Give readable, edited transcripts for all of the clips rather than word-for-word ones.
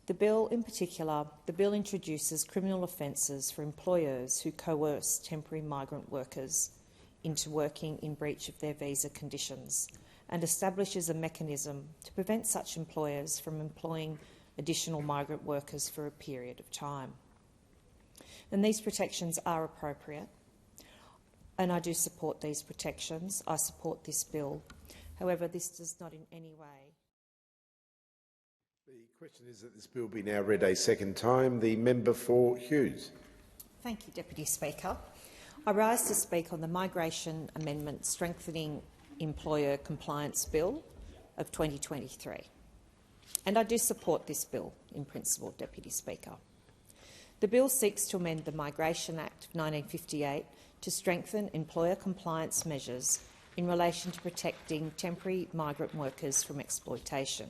The bill introduces criminal offences for employers who coerce temporary migrant workers into working in breach of their visa conditions and establishes a mechanism to prevent such employers from employing additional migrant workers for a period of time. And these protections are appropriate, and I do support these protections. I support this bill. However, this does not in any way. The question is that this bill be now read a second time. The member for Hughes. Thank you, Deputy Speaker. I rise to speak on the Migration Amendment Strengthening Employer Compliance Bill of 2023. And I do support this bill in principle, Deputy Speaker. The bill seeks to amend the Migration Act of 1958 to strengthen employer compliance measures in relation to protecting temporary migrant workers from exploitation.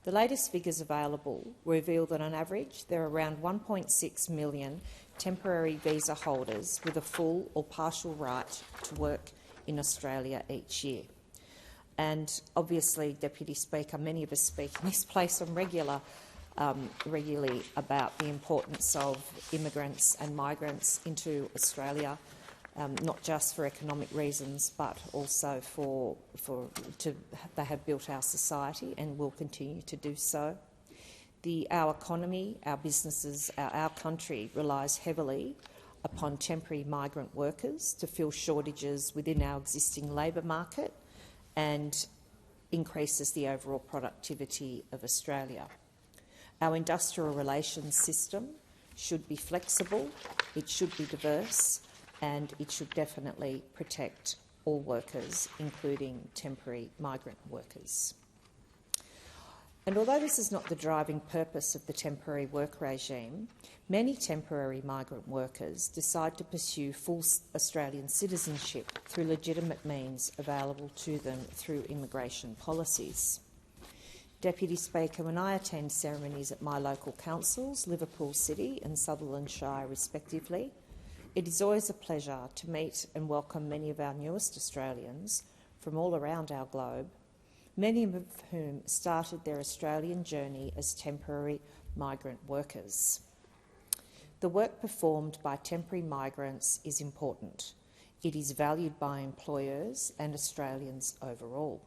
The latest figures available reveal that on average there are around 1.6 million temporary visa holders with a full or partial right to work in Australia each year. And obviously, Deputy Speaker, many of us speak in this place on regularly about the importance of immigrants and migrants into Australia, not just for economic reasons, but also they have built our society and will continue to do so. Our economy, our businesses, our country relies heavily upon temporary migrant workers to fill shortages within our existing labour market and increases the overall productivity of Australia. Our industrial relations system should be flexible, it should be diverse, and it should definitely protect all workers, including temporary migrant workers. And although this is not the driving purpose of the temporary work regime, many temporary migrant workers decide to pursue full Australian citizenship through legitimate means available to them through immigration policies. Deputy Speaker, when I attend ceremonies at my local councils, Liverpool City and Sutherland Shire respectively, it is always a pleasure to meet and welcome many of our newest Australians from all around our globe, many of whom started their Australian journey as temporary migrant workers. The work performed by temporary migrants is important. It is valued by employers and Australians overall.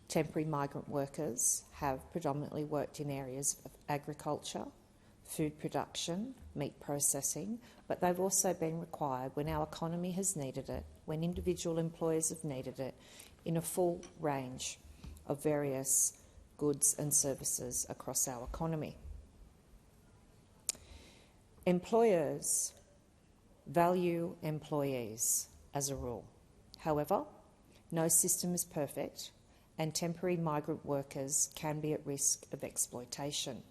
Temporary migrant workers have predominantly worked in areas of agriculture, food production, meat processing, but they've also been required when our economy has needed it, when individual employers have needed it, in a full range of various goods and services across our economy. Employers value employees as a rule. However, no system is perfect, and temporary migrant workers can be at risk of exploitation.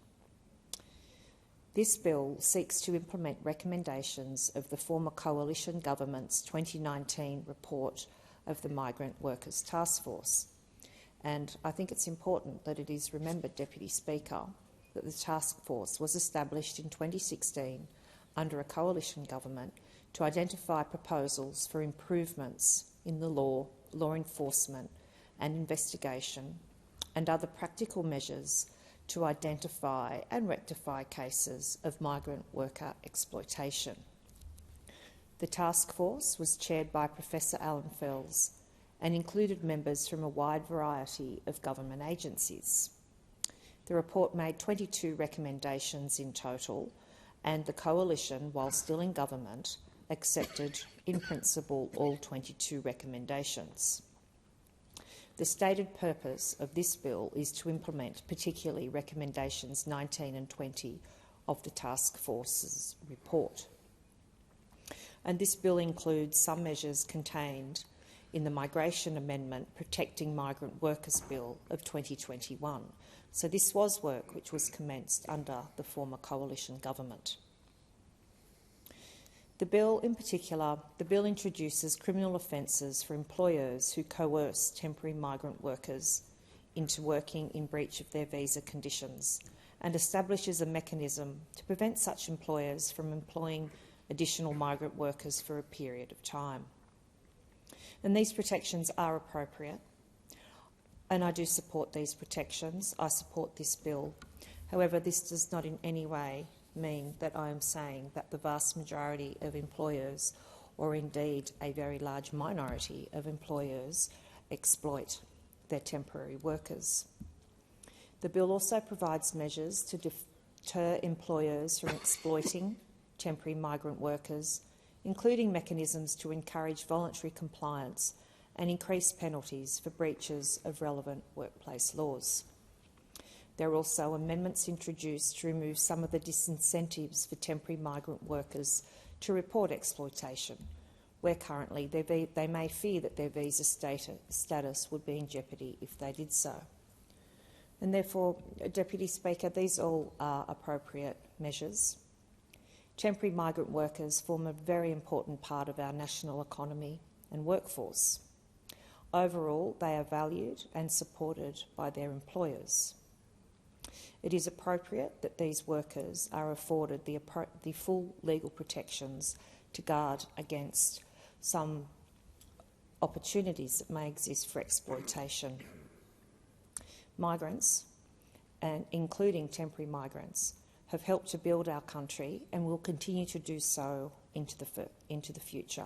This bill seeks to implement recommendations of the former Coalition Government's 2019 report of the Migrant Workers Task Force. And I think it's important that it is remembered, Deputy Speaker, that the task force was established in 2016 under a coalition government to identify proposals for improvements in the law enforcement and investigation and other practical measures to identify and rectify cases of migrant worker exploitation. The task force was chaired by Professor Alan Fels and included members from a wide variety of government agencies. The report made 22 recommendations in total, and the Coalition, while still in government, accepted in principle all 22 recommendations. The stated purpose of this bill is to implement particularly recommendations 19 and 20 of the task force's report. And this bill includes some measures contained in the Migration Amendment Protecting Migrant Workers Bill of 2021. So this was work which was commenced under the former coalition government. The bill introduces criminal offences for employers who coerce temporary migrant workers into working in breach of their visa conditions and establishes a mechanism to prevent such employers from employing additional migrant workers for a period of time. And these protections are appropriate, and I do support these protections. I support this bill. However, this does not in any way mean that I am saying that the vast majority of employers, or indeed a very large minority of employers, exploit their temporary workers. The bill also provides measures to deter employers from exploiting temporary migrant workers, including mechanisms to encourage voluntary compliance and increase penalties for breaches of relevant workplace laws. There are also amendments introduced to remove some of the disincentives for temporary migrant workers to report exploitation, where currently they may fear that their visa status would be in jeopardy if they did so. And therefore, Deputy Speaker, these all are appropriate measures. Temporary migrant workers form a very important part of our national economy and workforce. Overall, they are valued and supported by their employers. It is appropriate that these workers are afforded the full legal protections to guard against some opportunities that may exist for exploitation. Migrants, and including temporary migrants, have helped to build our country and will continue to do so into the future.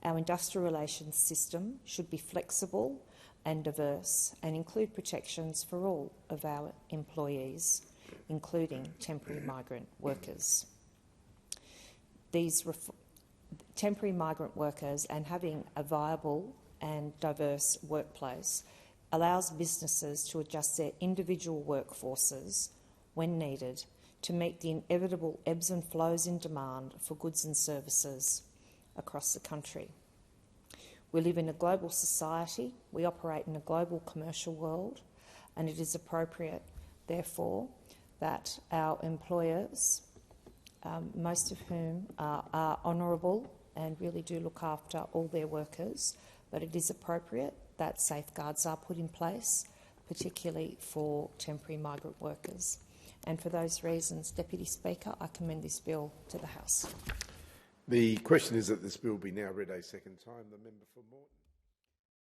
Our industrial relations system should be flexible and diverse and include protections for all of our employees, including temporary migrant workers. These temporary migrant workers and having a viable and diverse workplace allows businesses to adjust their individual workforces when needed to meet the inevitable ebbs and flows in demand for goods and services across the country. We live in a global society, we operate in a global commercial world, and it is appropriate, therefore, that our employers, most of whom are honourable and really do look after all their workers, but it is appropriate that safeguards are put in place, particularly for temporary migrant workers. And for those reasons, Deputy Speaker, I commend this bill to the House. The question is that this bill be now read a second time. The member for Morton.